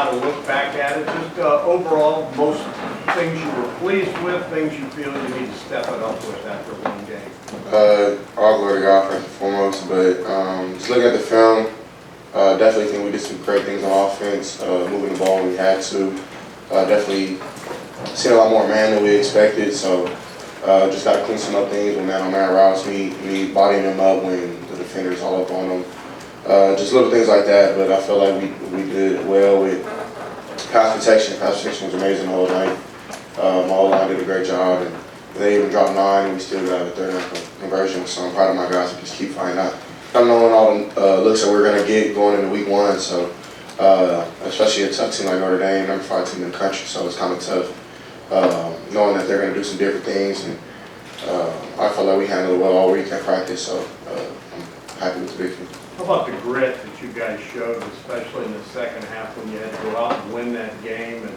now to look back at it, just overall, most things you were pleased with, things you feel you need to step it up with after one game? All glory to God first and foremost, but just looking at the film, definitely think we did some great things on offense, moving the ball when we had to. Definitely seen a lot more man than we expected, so just got to clean some up things with man-on-man routes, me bodying them up when the defender's all up on them. Just little things like that, but I feel like we did well with pass protection. Pass protection was amazing the whole night. My O-line did a great job, and they even dropped 9, and we still got a third down conversion. So I'm proud of my guys to just keep finding out. I'm knowing all the looks that we're going to get going into week 1, so especially a tough team like Notre Dame, number 5 team in the country, so it's kind of tough knowing that they're going to do some different things. And I feel like we handled it well all week at practice, so I'm happy with the victory. How about the grit that you guys showed, especially in the second half when you had to go out and win that game? And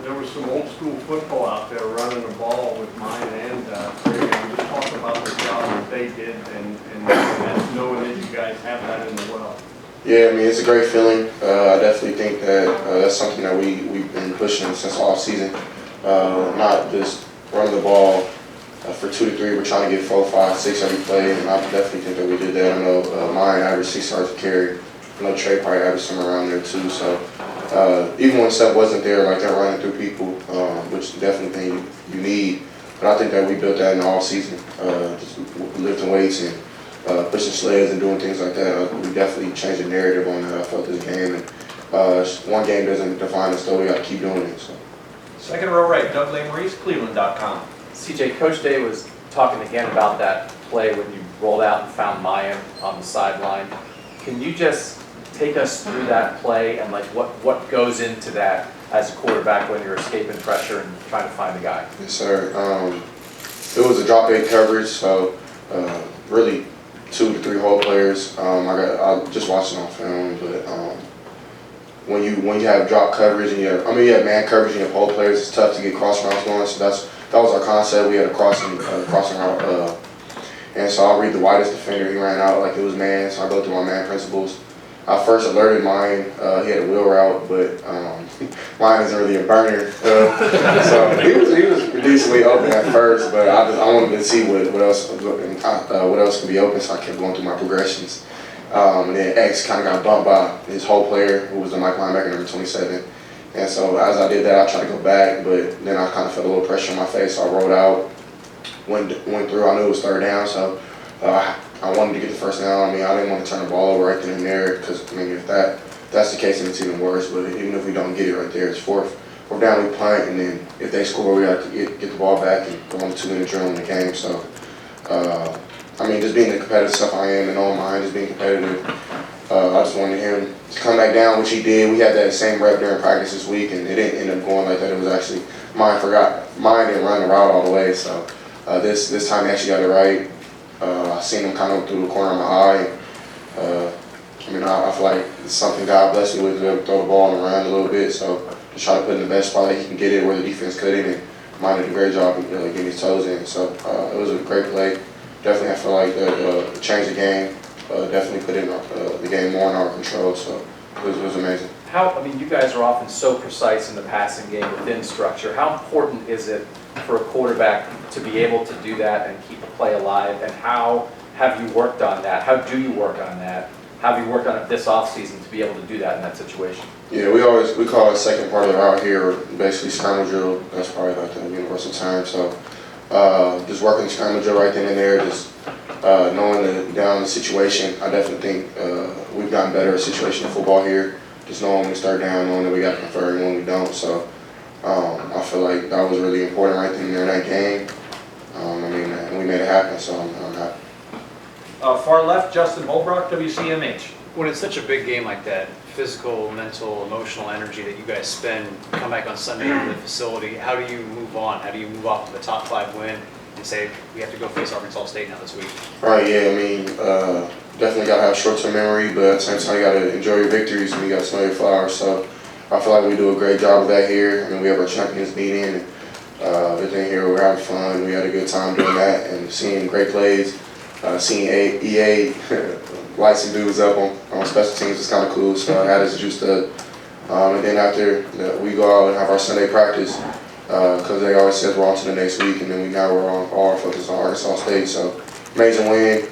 there was some old school football out there running the ball with mine and Brady. Just talk about the job that they did and knowing that you guys have that in the well. Yeah, I mean, it's a great feeling. I definitely think that that's something that we've been pushing since all season. Not just running the ball for 2 to 3. We're trying to get 4, 5, 6 every play, and I definitely think that we did that. I know mine averaged 6 yards a carry. I know Trey probably averaged somewhere around there too. So even when stuff wasn't there, like they're running through people, which definitely thing you need. But I think that we built that in all season, just lifting weights and pushing sleds and doing things like that. We definitely changed the narrative on that. I felt this game, and one game doesn't define us, though. We got to keep doing it. So. Second row right, Doug Lesmerises, Cleveland.com. CJ, Coach Day was talking again about that play when you rolled out and found Maya on the sideline. Can you just take us through that play and like what goes into that as a quarterback when you're escaping pressure and trying to find the guy? Yes, sir. It was a drop 8 coverage, so really 2 to 3 hole players. I just watching on film, but when you have drop coverage and you have man coverage and you have hole players, it's tough to get cross routes going. So that was our concept. We had a crossing route, and so I'll read the widest defender. He ran out like it was man, so I go through my man principles. I first alerted mine. He had a wheel route, but mine isn't really a burner. So he was decently open at first, but I wanted to see what else could be open, so I kept going through my progressions. And then X kind of got bumped by his whole player, who was the Mike linebacker, number 27. And so as I did that, I tried to go back, but then I kind of felt a little pressure on my face, so I rolled out, went through. I knew it was third down, so I wanted to get the first down. I mean, I didn't want to turn the ball over right then and there, because I mean, if that's the case, then it's even worse. But even if we don't get it right there, it's fourth down, we punt, and then if they score, we have to get the ball back and go on the 2-minute drill in the game. So, I mean, just being the competitive stuff I am and all mine, just being competitive. I just wanted him to come back down, which he did. We had that same rep during practice this week, and it didn't end up going like that. It was actually mine didn't run the route all the way. So this time he actually got it right. I seen him kind of through the corner of my eye. I mean, I feel like it's something God blessed me with, to be able to throw the ball and run a little bit. So just try to put in the best spot that he can get it where the defense couldn't, and mine did a great job of getting his toes in. So it was a great play. Definitely, I feel like that changed the game. Definitely put in the game more in our control. So it was amazing. You guys are often so precise in the passing game within structure. How important is it for a quarterback to be able to do that and keep a play alive? And how have you worked on that? How do you work on that? How have you worked on it this offseason to be able to do that in that situation? Yeah, we call it second part of the route here, basically scramble drill. That's probably like the universal term. So just working the scramble drill right then and there, just knowing the situation. I definitely think we've gotten better at situational football here. Just knowing when we start down, knowing that we got to convert and when we don't. So I feel like that was really important right then and there in that game. And we made it happen, so I'm happy. Far left, Justin Holbrook, WCMH. When it's such a big game like that, physical, mental, emotional energy that you guys spend, come back on Sunday into the facility, how do you move on? How do you move off to the top 5 win and say, we have to go face Arkansas State now this week? Right, yeah, definitely got to have short-term memory, but at the same time, you got to enjoy your victories and you got to smell your flowers. So I feel like we do a great job of that here. We have our champions meeting and everything here. We're having fun. We had a good time doing that and seeing great plays. Seeing EA light some dudes up on special teams was kind of cool. So I had us juiced up. And then after we go out and have our Sunday practice, because they always said we're on to the next week, and then we're all our focus on Arkansas State. So amazing win,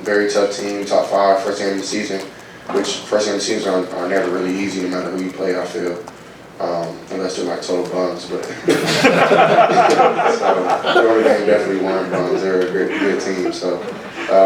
very tough team, top 5, first game of the season, which first game of the season are never really easy no matter who you play, I feel. Unless they're like total bums, but so Notre Dame definitely won bums. They're a good team, so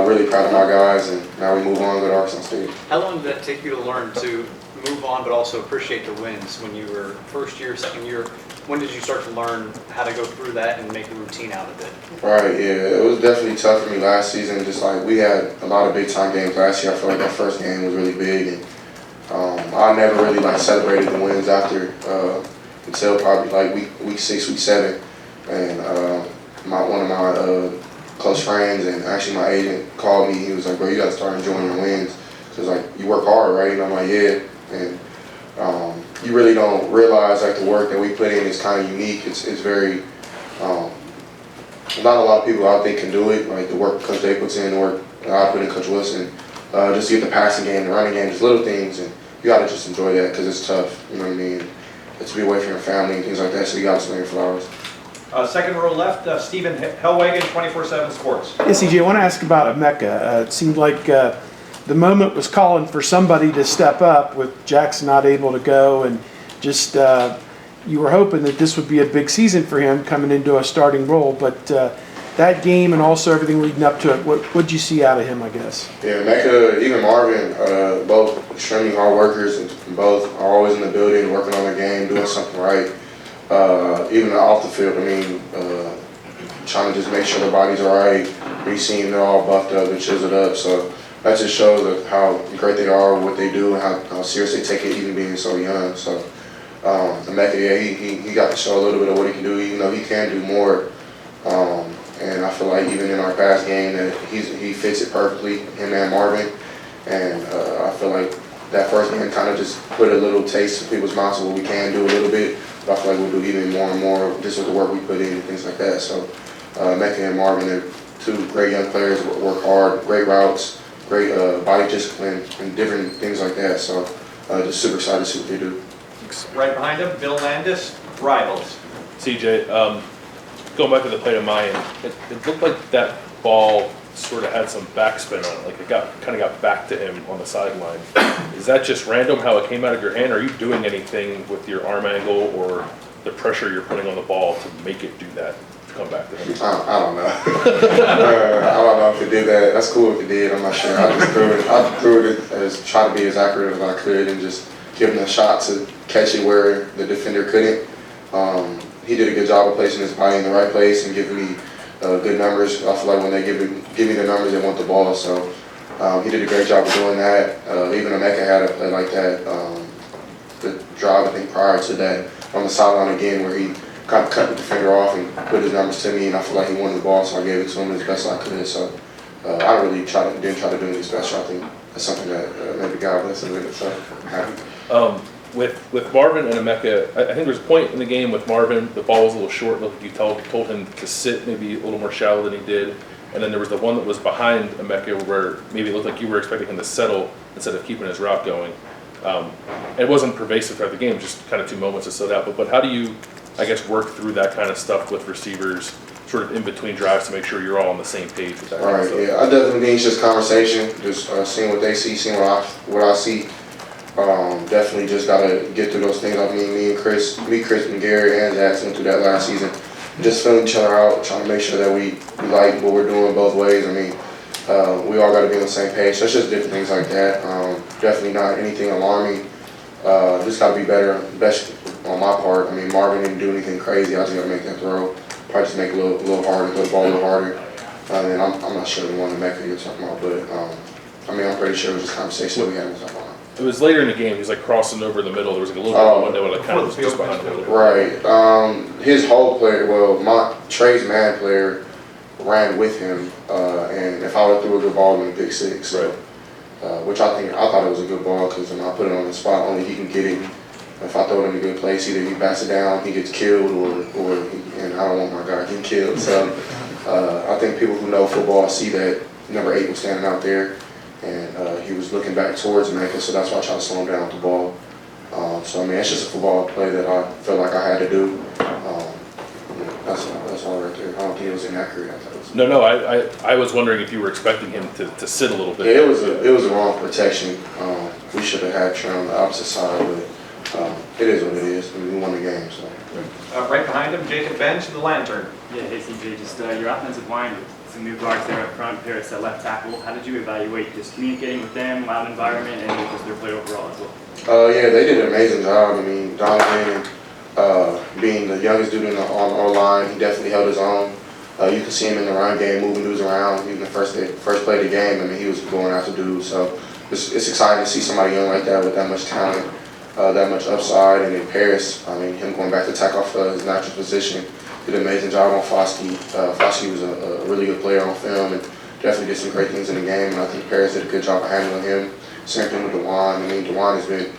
really proud of my guys, and now we move on to Arkansas State. How long did that take you to learn to move on, but also appreciate the wins when you were first year, second year? When did you start to learn how to go through that and make a routine out of it? Right, yeah, it was definitely tough for me last season. Just like we had a lot of big time games last year. I feel like our first game was really big, and I never really like celebrated the wins after until probably like week 6, week 7, and one of my close friends and actually my agent called me. He was like, "Bro, you got to start enjoying your wins, because like you work hard, right?" And I'm like, "Yeah," and you really don't realize like the work that we put in is kind of unique. It's very not a lot of people I think can do it. Like the work Coach Day puts in, the work that I put in, Coach Wilson, just to get the passing game, the running game, just little things, and you got to just enjoy that because it's tough. You know what I mean? To be away from your family and things like that, so you got to swing your flowers. Second row left, Stephen Hellwagen, 24/7 Sports. Yeah, CJ, I want to ask about Emeka. It seemed like the moment was calling for somebody to step up with Jackson not able to go, and just you were hoping that this would be a big season for him coming into a starting role. But that game and also everything leading up to it, what'd you see out of him, I guess? Yeah, Emeka, even Marvin, both extremely hard workers, and both are always in the building, working on their game, doing something right. Even off the field, I mean, trying to just make sure their bodies are right. We seen they're all buffed up and chiseled up, so that just shows how great they are, what they do, and how serious they take it, even being so young. So, Emeka, yeah, he got to show a little bit of what he can do, even though he can do more. And I feel like even in our past game that he fits it perfectly, him and Marvin. And I feel like that first game kind of just put a little taste in people's mouths of what we can do a little bit. But I feel like we'll do even more and more just with the work we put in and things like that. So Emeka and Marvin, they're 2 great young players, work hard, great routes, great body discipline, and different things like that. So just super excited to see what they do. Right behind him, Bill Landis, Rivals. CJ, going back to the play to Mayan, it looked like that ball sort of had some backspin on it, like it kind of got back to him on the sideline. Is that just random how it came out of your hand? Or are you doing anything with your arm angle or the pressure you're putting on the ball to make it do that, to come back to him? I don't know. I don't know if it did that. That's cool if it did. I'm not sure. I just threw it as try to be as accurate as I could and just give him a shot to catch it where the defender couldn't. He did a good job of placing his body in the right place and giving me good numbers. I feel like when they give me the numbers, they want the ball. So he did a great job of doing that. Even Emeka had a play like that. The drive, I think, prior to that on the sideline again, where he kind of cut the defender off and put his numbers to me, and I feel like he wanted the ball, so I gave it to him as best I could. So I really didn't try to do anything special. I think that's something that maybe God bless him with it. So I'm happy. With Marvin and Emeka, I think there was a point in the game with Marvin, the ball was a little short, like you told him to sit maybe a little more shallow than he did. And then there was the one that was behind Emeka where maybe it looked like you were expecting him to settle instead of keeping his route going. It wasn't pervasive throughout the game, just kind of 2 moments that stood out. But how do you, I guess, work through that kind of stuff with receivers sort of in between drives to make sure you're all on the same page with that? Right, yeah, I definitely think it's just conversation, just seeing what they see, seeing what I see. Definitely just gotta get through those things. I mean, me, Chris, and Gary, and Jackson went through that last season. Just filling each other out, trying to make sure that we like what we're doing both ways. I mean, we all gotta be on the same page. So it's just different things like that. Definitely not anything alarming. Just gotta be better, best on my part. I mean, Marvin didn't do anything crazy. I just gotta make that throw. Probably just make it a little harder, throw the ball a little harder. And I'm not sure the one that Mecca you're talking about, but I mean, I'm pretty sure it was just conversation that we had with someone. It was later in the game. He was like crossing over the middle. There was like a little bit of a window, like kind of was just behind him a little bit. Right. His whole player, Trey's man player ran with him, and if I would have threw a good ball, it would have been a pick 6. Right. Which I thought it was a good ball because when I put it on the spot, only he can get it. If I throw it in a good place, either he bats it down, he gets killed, and I don't want my guy getting killed. So I think people who know football see that number 8 was standing out there. And he was looking back towards Mecca, so that's why I tried to slow him down with the ball. So I mean, it's just a football play that I felt like I had to do. That's all right there. I don't think it was inaccurate. I thought it was. No, I was wondering if you were expecting him to sit a little bit. Yeah, it was a wrong protection. We should have had Trey on the opposite side, but it is what it is. I mean, we won the game, so. Right behind him, Jacob Bench, the Lantern. Yeah, hey CJ, just your offensive line with some new guards there up front, Paris at left tackle. How did you evaluate just communicating with them, loud environment, and just their play overall as well? Yeah, they did an amazing job. I mean, Donovan, being the youngest dude on our line, he definitely held his own. You can see him in the run game, moving dudes around. Even the first play of the game, I mean, he was going after dudes. So it's exciting to see somebody young like that with that much talent, that much upside. And then Paris, I mean, him going back to tackle off his natural position, did an amazing job on Foskey. Foskey was a really good player on film and definitely did some great things in the game. And I think Paris did a good job of handling him. Same thing with DeJuan. I mean, DeJuan has been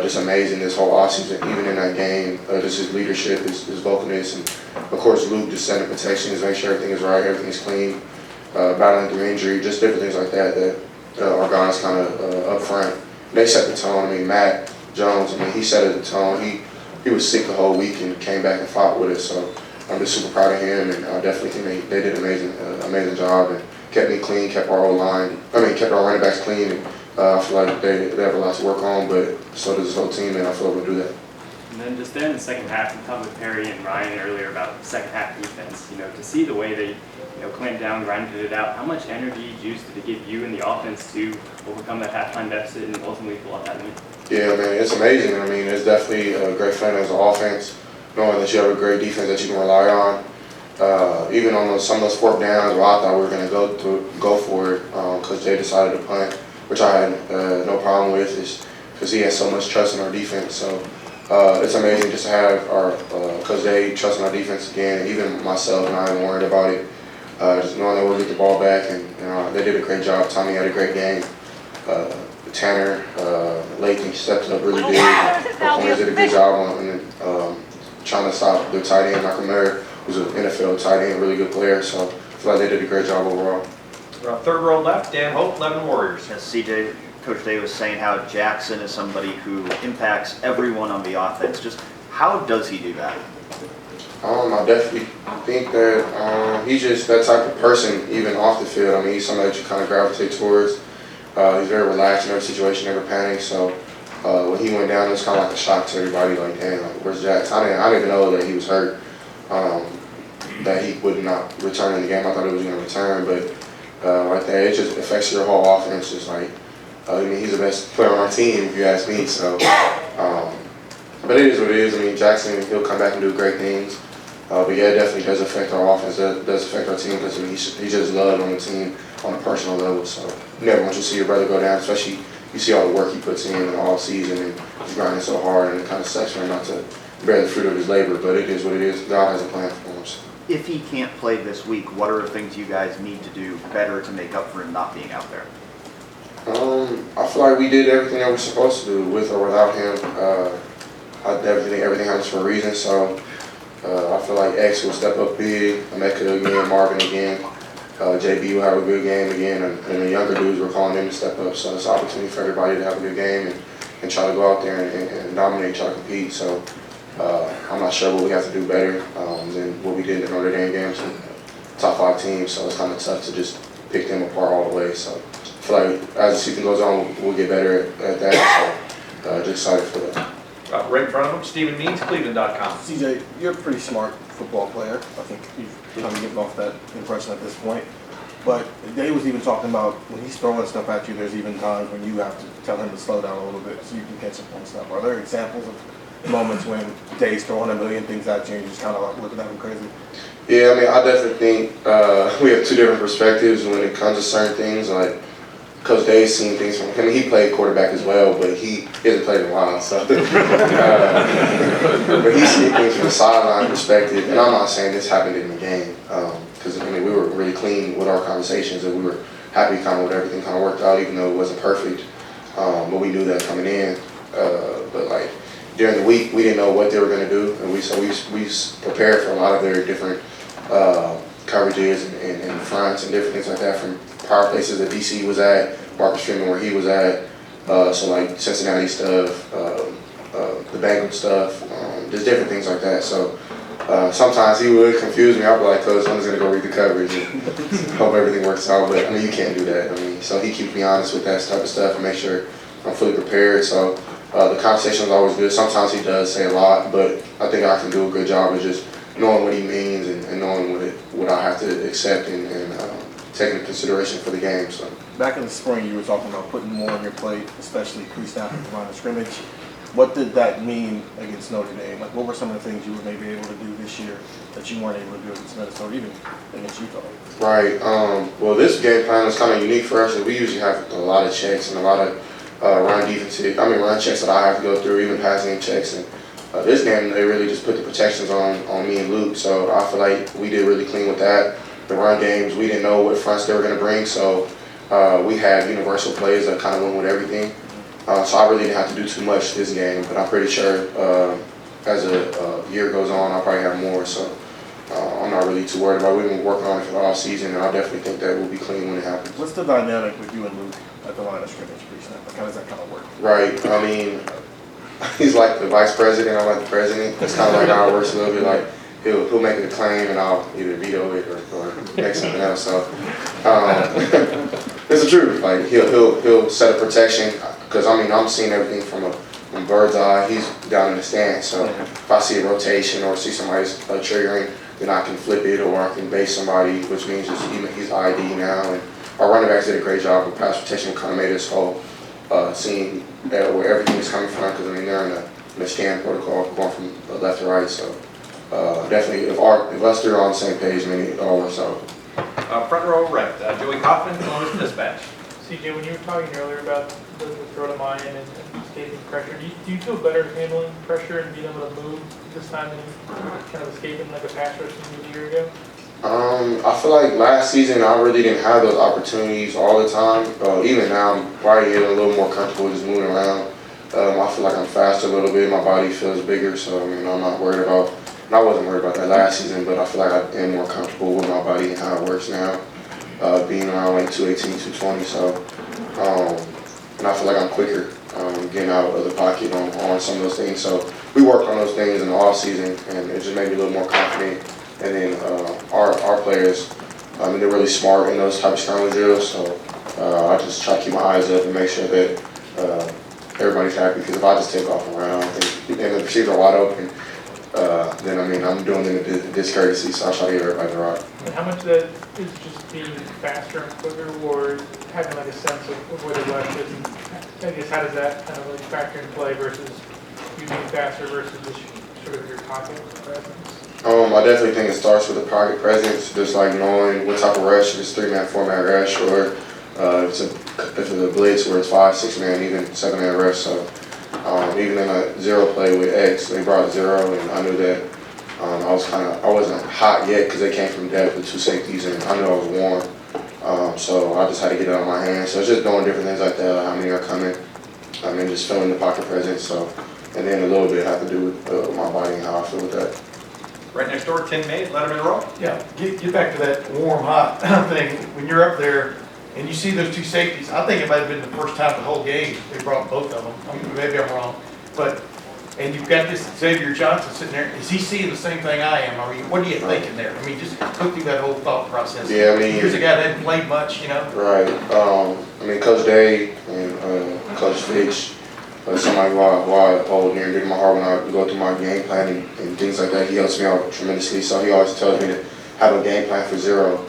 just amazing this whole offseason, even in that game. Just his leadership, his vocalness, and of course Luke just setting protections, make sure everything is right, everything's clean, battling through injury, just different things like that our guys kind of up front. They set the tone. I mean, Matt Jones, I mean, he set the tone. He was sick the whole week and came back and fought with us. So I'm just super proud of him, and I definitely think they did an amazing job and kept me clean, kept our kept our running backs clean. And, I feel like they have a lot to work on, but so does this whole team, and I feel like we'll do that. And then just there in the second half, we talked with Perry and Ryan earlier about second half defense. To see the way they, clamped down, grinded it out, how much energy, juice did it give you and the offense to overcome that halftime deficit and ultimately pull out that win? Yeah, man, it's amazing. I mean, it's definitely a great feeling as an offense, knowing that you have a great defense that you can rely on. Even on some of those fourth downs where I thought we were going to go for it because they decided to punt, which I had no problem with, because he has so much trust in our defense. So it's amazing just to have our because they trust in our defense again. Even myself and I ain't worried about it. Just knowing that we'll get the ball back, and they did a great job. Tommy had a great game. Tanner, Lathan stepped up really big. The corners did a good job on trying to stop their tight end, Michael Murray, who's an NFL tight end, really good player. So I feel like they did a great job overall. Third row left, Dan Hope, Lebanon Warriors. As CJ, Coach Day was saying how Jackson is somebody who impacts everyone on the offense. Just how does he do that? I definitely think that he's just that type of person, even off the field. I mean, he's somebody that you kind of gravitate towards. He's very relaxed in every situation, never panics. So when he went down, it was kind of like a shock to everybody. Like, damn, like, where's Jackson? I didn't even know that he was hurt, that he would not return in the game. I thought he was going to return, but right there, it just affects your whole offense. Just like, I mean, he's the best player on our team, if you ask me. So, but it is what it is. I mean, Jackson, he'll come back and do great things. But yeah, it definitely does affect our offense. It does affect our team because he's just loved on the team on a personal level. So you never want you to see your brother go down, especially you see all the work he puts in all season and he's grinding so hard, and it kind of sucks for him not to bear the fruit of his labor. But it is what it is. God has a plan for him. So. If he can't play this week, what are the things you guys need to do better to make up for him not being out there? I feel like we did everything that we're supposed to do with or without him. Everything happens for a reason. So I feel like X will step up big, Emeka again, Marvin again, JB will have a good game again, and the younger dudes, we're calling them to step up. So it's an opportunity for everybody to have a good game and try to go out there and dominate, try to compete. So I'm not sure what we have to do better than what we did in the Notre Dame games, top 5 teams. So it's kind of tough to just pick them apart all the way. So I feel like as the season goes on, we'll get better at that. So just excited for that. Right in front of him, Stephen Means, Cleveland.com. CJ, you're a pretty smart football player. I think you've kind of given off that impression at this point. But Day was even talking about when he's throwing stuff at you, there's even times when you have to tell him to slow down a little bit so you can catch up on stuff. Are there examples of moments when Day's throwing a million things at you and you're just kind of like looking at him crazy? Yeah, I mean, I definitely think we have 2 different perspectives when it comes to certain things. Like, Coach Day's seen things from him. He played quarterback as well, but he hasn't played in a while. So, but he's seen things from a sideline perspective. And I'm not saying this happened in the game, because I mean we were really clean with our conversations, and we were happy kind of with everything kind of worked out, even though it wasn't perfect. But we knew that coming in. But like during the week, we didn't know what they were going to do, and we prepared for a lot of their different coverages and fronts and different things like that from power places that DC was at, Marcus Freeman where he was at, so like Cincinnati stuff, the Bengal stuff, just different things like that. So sometimes he would confuse me. I'd be like, Coach, I'm just gonna go read the coverage and hope everything works out. But I mean, you can't do that. I mean, so he keeps me honest with that type of stuff and make sure I'm fully prepared. So the conversation is always good. Sometimes he does say a lot, but I think I can do a good job of just knowing what he means and knowing what I have to accept and take into consideration for the game. So Back in the spring, you were talking about putting more on your plate, especially pre-snap at the line of scrimmage. What did that mean against Notre Dame? Like, what were some of the things you were maybe able to do this year that you weren't able to do against Minnesota, even against Utah? Right. Well, this game plan was kind of unique for us. We usually have a lot of checks and a lot of run checks that I have to go through, even passing checks. And this game, they really just put the protections on me and Luke. So I feel like we did really clean with that. The run games, we didn't know what fronts they were going to bring, so we had universal plays that kind of went with everything. So I really didn't have to do too much this game, but I'm pretty sure as a year goes on, I'll probably have more. So I'm not really too worried about it. We've been working on it for the off season, and I definitely think that we'll be clean when it happens. What's the dynamic with you and Luke at the line of scrimmage pre-snap? Like, how does that kind of work? Right. I mean, he's like the vice president. I'm like the president. That's kind of like how it works a little bit. Like he'll make a claim, and I'll either veto it or make something else. So it's the truth. Like he'll set a protection because I mean I'm seeing everything from bird's eye. He's down in the stands. So if I see a rotation or see somebody's triggering, then I can flip it or I can base somebody, which means he's ID now. And our running backs did a great job with pass protection. Kind of made us whole, seeing where everything is coming from. Because I mean they're in the scan protocol going from left to right. So definitely, if us three are on the same page, I mean it all works out. Front row right, Joey Kaufman, Columbus Dispatch. CJ, when you were talking earlier about the throw to mine and escaping pressure, do you feel better handling pressure and being able to move this time than kind of escaping like a pass rush a year ago? I feel like last season I really didn't have those opportunities all the time. Even now I'm probably getting a little more comfortable just moving around. I feel like I'm faster a little bit. My body feels bigger, so I mean I'm not worried about. And I wasn't worried about that last season, but I feel like I am more comfortable with my body and how it works now, being around like 218, 220. So, and I feel like I'm quicker getting out of the pocket on some of those things. So we worked on those things in the off season, and it just made me a little more confident. And then our players, I mean, they're really smart in those type of scramble drills. So I just try to keep my eyes up and make sure that everybody's happy. Because if I just take off around and the receivers are wide open, then I mean I'm doing them a discourtesy, so I try to get everybody the rock. And how much of that is just being faster and quicker, or having like a sense of where the rush is? And I guess how does that kind of like factor in play versus you being faster versus just sort of your pocket presence? I definitely think it starts with the pocket presence, just like knowing what type of rush, if it's 3-man, 4-man rush, or if it's a blitz where it's 5, 6-man, even 7-man rush. So even in a zero play with X, they brought 0, and I knew that I wasn't hot yet because they came from depth with 2 safeties, and I knew I was warm. So I just had to get it out of my hands. So it's just doing different things like that, how many are coming. I mean, just feeling the pocket presence. So, and then a little bit have to do with my body and how I feel with that. Right next door, Tim May, Letterman Row. Yeah, get back to that warm, hot thing. When you're up there and you see those 2 safeties, I think it might have been the first time the whole game they brought both of them. I mean, maybe I'm wrong. And you've got this Xavier Johnson sitting there. Is he seeing the same thing I am? I mean, what are you thinking there? I mean, just go through that whole thought process. Yeah, I mean, here's a guy that hadn't played much, you know? Right. I mean, Coach Day and Coach Fitch, somebody who I hold near and dear to my heart when I go through my game plan and things like that. He helps me out tremendously. So he always tells me to have a game plan for 0.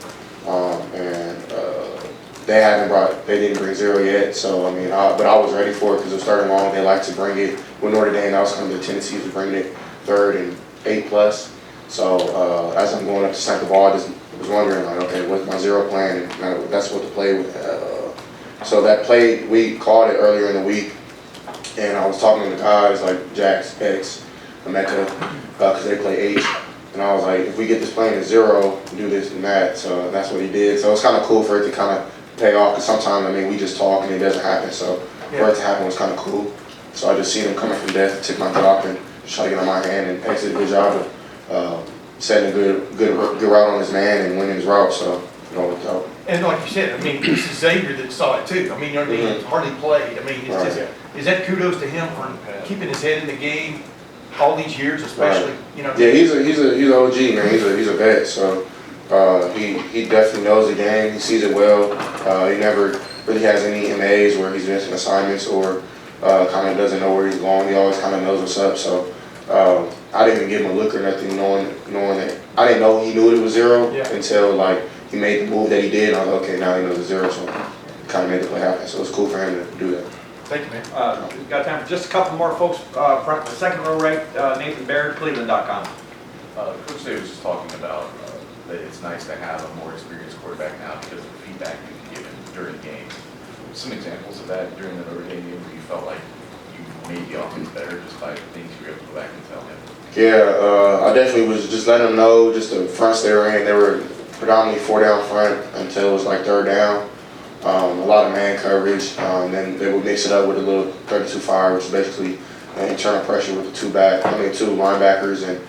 They didn't bring 0 yet. So I mean, but I was ready for it because it was starting long. They like to bring it with Notre Dame. That was kind of their tendency to bring it 3rd and 8+. So as I'm going up to snap the ball, I just was wondering like, okay, what's my 0 plan? And that's what the play with. So that play we called it earlier in the week. And I was talking to the guys like Jax, X, Emeka, because they play H. And I was like, if we get this playing at 0, do this and that. So that's what he did. So it's kind of cool for it to kind of pay off. Because sometimes, I mean, we just talk and it doesn't happen. So for it to happen was kind of cool. So I just see them coming from death, took my drop and just try to get on my hand. And X did a good job of setting a good route on his man and winning his route. So it all worked out. And like you said, I mean, this is Xavier that saw it too. I mean, you know what I mean? He's hardly played. I mean, it's just, is that kudos to him for keeping his head in the game all these years, especially, you know? Yeah, he's an OG, man. He's a vet, so he definitely knows the game. He sees it well. He never really has any MAs where he's missing assignments or kind of doesn't know where he's going. He always kind of knows what's up. So I didn't even give him a look or nothing, knowing that I didn't know he knew it was zero until like he made the move that he did. And I was like, okay, now he knows it's zero, so kind of made the play happen. So it's cool for him to do that. Thank you, man. We've got time for just a couple more folks. Front, the second row right, Nathan Baird, Cleveland.com. Coach Day was just talking about that it's nice to have a more experienced quarterback now because of the feedback you can give him during games. Some examples of that during the Notre Dame game where you felt like you made the offense better just by things you were able to go back and tell him. Yeah, I definitely was just letting them know just the fronts they were in. They were predominantly 4 down front until it was like 3rd down. A lot of man coverage. Then they would mix it up with a little 32-5, which is basically internal pressure with the 2 linebackers and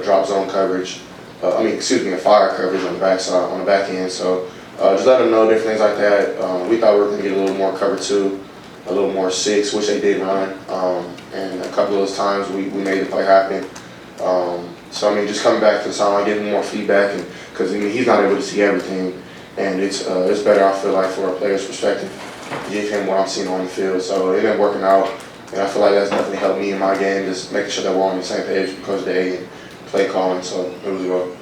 drop zone coverage. A fire coverage on the backside, on the back end. So just let them know different things like that. We thought we were going to get a little more cover 2, a little more 6, which they did run. And a couple of those times we made the play happen. So just coming back to the sideline, giving more feedback, and because he's not able to see everything, and it's better, I feel like, for a player's perspective, to give him what I'm seeing on the field. So it been working out, and I feel like that's definitely helped me in my game, just making sure that we're on the same page because of the A and play calling. So it was well. Do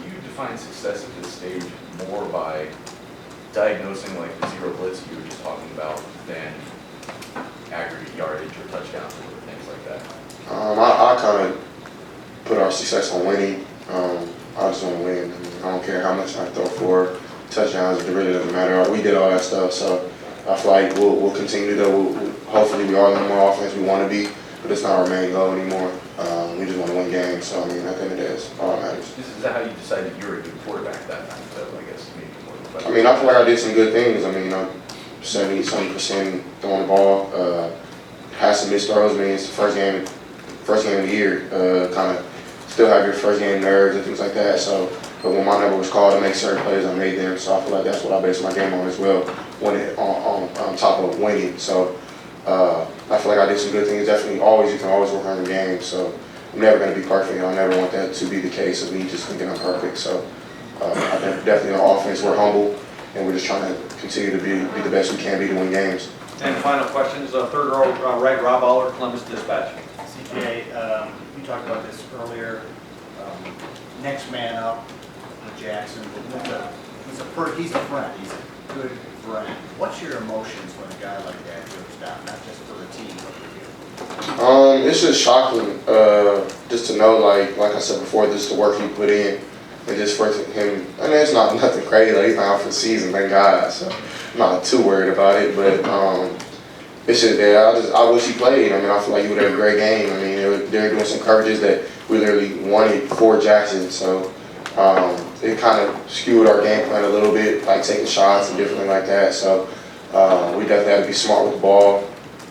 you define success at this stage more by diagnosing like the zero blitz you were just talking about than aggregate yardage or touchdowns or things like that? I kind of put our success on winning. I just want to win. I don't care how much I throw for touchdowns. It really doesn't matter. We did all that stuff, so I feel like we'll continue to. Hopefully, we are the more offense we want to be, but it's not our main goal anymore. We just want to win games. So at the end of the day, that's all that matters. Is that how you decided you were a good quarterback that time? So I guess maybe more. I feel like I did some good things. 70% throwing the ball. Had some missed throws. It's the first game of the year. Kind of still have your first game nerves and things like that. So, but when my number was called to make certain plays, I made them. So I feel like that's what I based my game on as well. On top of winning. So I feel like I did some good things. Definitely, you can always work on the game. So I'm never going to be perfect. I never want that to be the case of me just thinking I'm perfect. So I think definitely on offense we're humble and we're just trying to continue to be the best we can be to win games. And final questions, third row right, Rob Aller, Columbus Dispatch. CJ, you talked about this earlier. Next man up with Jackson. He's a friend. He's a good friend. What's your emotions when a guy like that goes down, not just for the team, but for you? It's just shocking, just to know, like I said before, just the work he put in, and just for him. And it's not nothing crazy. Like, he's not out for the season, thank God. So I'm not too worried about it. But it's just that I wish he played. I feel like he would have a great game. They're doing some coverages that we literally wanted for Jackson. So it kind of skewed our game plan a little bit, like taking shots and different things like that. So we definitely had to be smart with the ball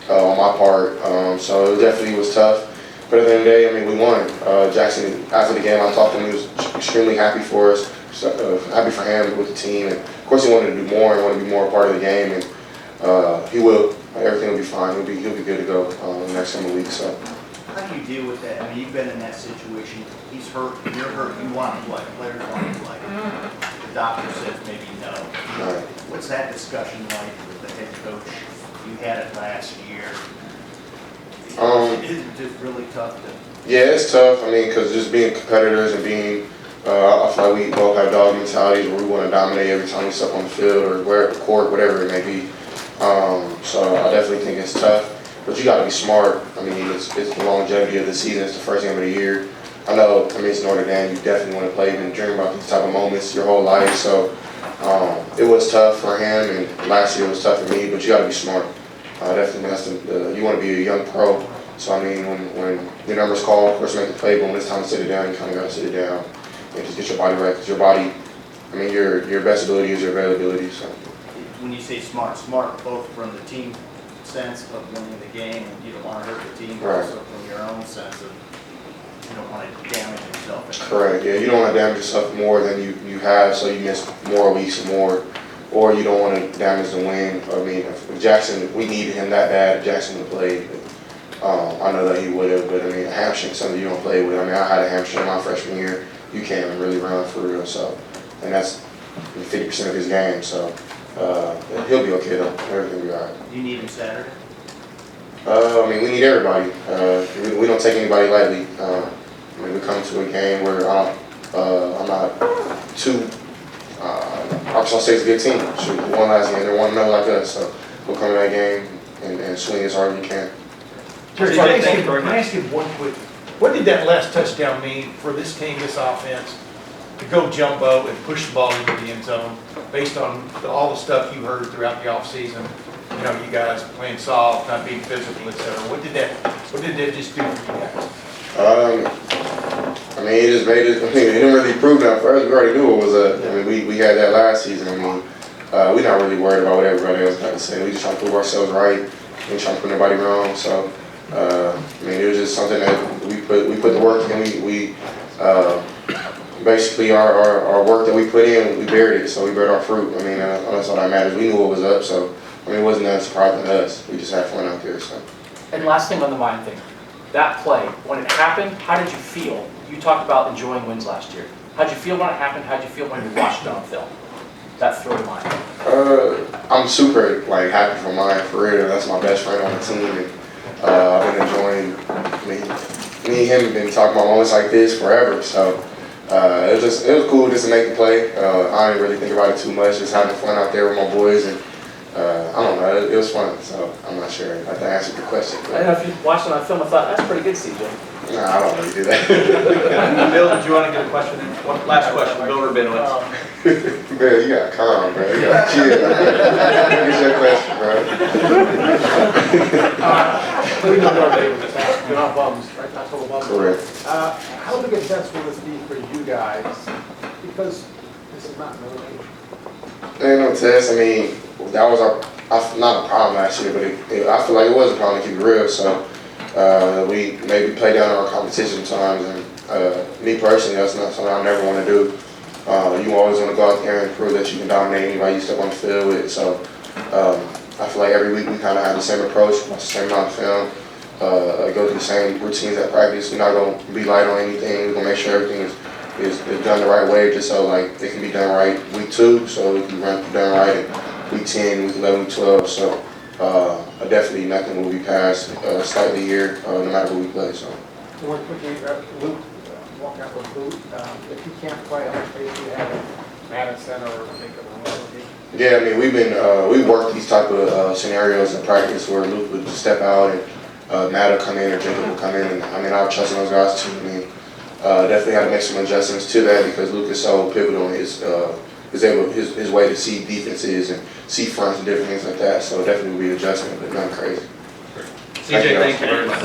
on my part. So it definitely was tough. But at the end of the day, we won. Jackson, after the game, I talked to him. He was extremely happy for us, happy for him with the team. And of course, he wanted to do more and want to be more a part of the game. And he will. Everything will be fine. He'll be good to go in the next couple of weeks. So. How do you deal with that? You've been in that situation. He's hurt, you're hurt, you want to play, players want to play. The doctor says maybe no. Right. What's that discussion like with the head coach? You had it last year. Is it just really tough to? Yeah, it's tough. Because just being competitors and being, I feel like we both have dog mentalities where we want to dominate every time we step on the field or where court, whatever it may be. So I definitely think it's tough. But you got to be smart. It's the longevity of the season. It's the first game of the year. I know, it's Notre Dame. You definitely want to play. You've been dreaming about these type of moments your whole life. So it was tough for him, and last year it was tough for me. But you got to be smart. Definitely, that's you want to be a young pro. So when your number's called, of course, make the play. But when it's time to sit it down, you kind of got to sit it down and just get your body right. Because your body, your best ability is your availability. So. When you say smart both from the team sense of winning the game, and you don't want to hurt the team, but right. also from your own sense of You don't want to damage yourself. Correct, yeah, you don't want to damage yourself more than you have, so you miss more weeks or more, or you don't want to damage the win. I mean, if Jackson, we needed him that bad, if Jackson would have played, I know that he would have, but I mean, a hamstring is something you don't play with. I mean, I had a hamstring my freshman year, you can't even really run for real, so, and that's 50% of his game, so he'll be okay though, everything will be all right. Do you need him Saturday? I mean, we need everybody. We don't take anybody lightly. I mean, we come to a game where I'm not too. Arkansas State's a good team. Shoot, we won last game. They want to know like us, so we'll come in that game and swing as hard as we can. Terry, CJ, can thank you very I ask you one quick, what did that last touchdown mean for this team, this offense, to go jumbo and push the ball into the end zone based on all the stuff you heard throughout the offseason? You know, you guys playing soft, not being physical, et cetera. What did that just do for you guys? I mean, it just made it. I mean, it didn't really prove that for us. We already knew it was up. I mean, we had that last season. I mean, we're not really worried about what everybody else had to say. We just trying to prove ourselves right. We ain't trying to put nobody wrong. So, I mean, it was just something that we put the work in. We basically our work that we put in, we buried it. So we buried our fruit. I mean, that's all that matters. We knew what was up. So, I mean, it wasn't that surprising to us. We just had fun out there. So. And last thing on the mind thing, that play, when it happened, how did you feel? You talked about enjoying wins last year. How did you feel when it happened? How did you feel when you watched it on film? That throw to mind. I'm super happy for mine, for real. That's my best friend on the team, and I've been enjoying. I mean, me and him have been talking about moments like this forever. So it was cool just to make the play. I didn't really think about it too much. Just having fun out there with my boys, and I don't know. It was fun. So I'm not sure if I answered your question. I don't know if you watched it on film. I thought that's pretty good, CJ. Nah, I don't really do that. Bill, did you want to get a question in? One last question, Bill Rabinowitz. Man, you got calm, bro. You got chill. Here's your question, bro. We know Notre Dame was asked, you're not bums, right? Not total bums. Correct. How big a test will this be for you guys? Because this is not Notre Dame. Ain't no test. I mean, that was not a problem last year, but I feel like it was a problem to keep it real. So we maybe play down our competition sometimes, and me personally, that's not something I never want to do. You always want to go out there and prove that you can dominate anybody you step on the field with. So I feel like every week we kind of have the same approach, watch the same amount of film, go through the same routines at practice. We're not going to be light on anything. We're going to make sure everything is done the right way, just so it can be done right week 2, so it can run done right in week 10, week 11, week 12. So definitely nothing will be passed slightly here, no matter who we play. So. One quickly, Luke, walk out with Luke. If you can't play, how much faith do you have in Madison or Jacob? Yeah, I mean, we worked these type of scenarios in practice where Luke would step out and Matt will come in or Jacob will come in, and I mean, I'll trust in those guys too. I mean, definitely had to make some adjustments to that because Luke is so pivotal in his way to see defenses and see fronts and different things like that. So definitely will be an adjustment, but nothing crazy. CJ, thank you very much.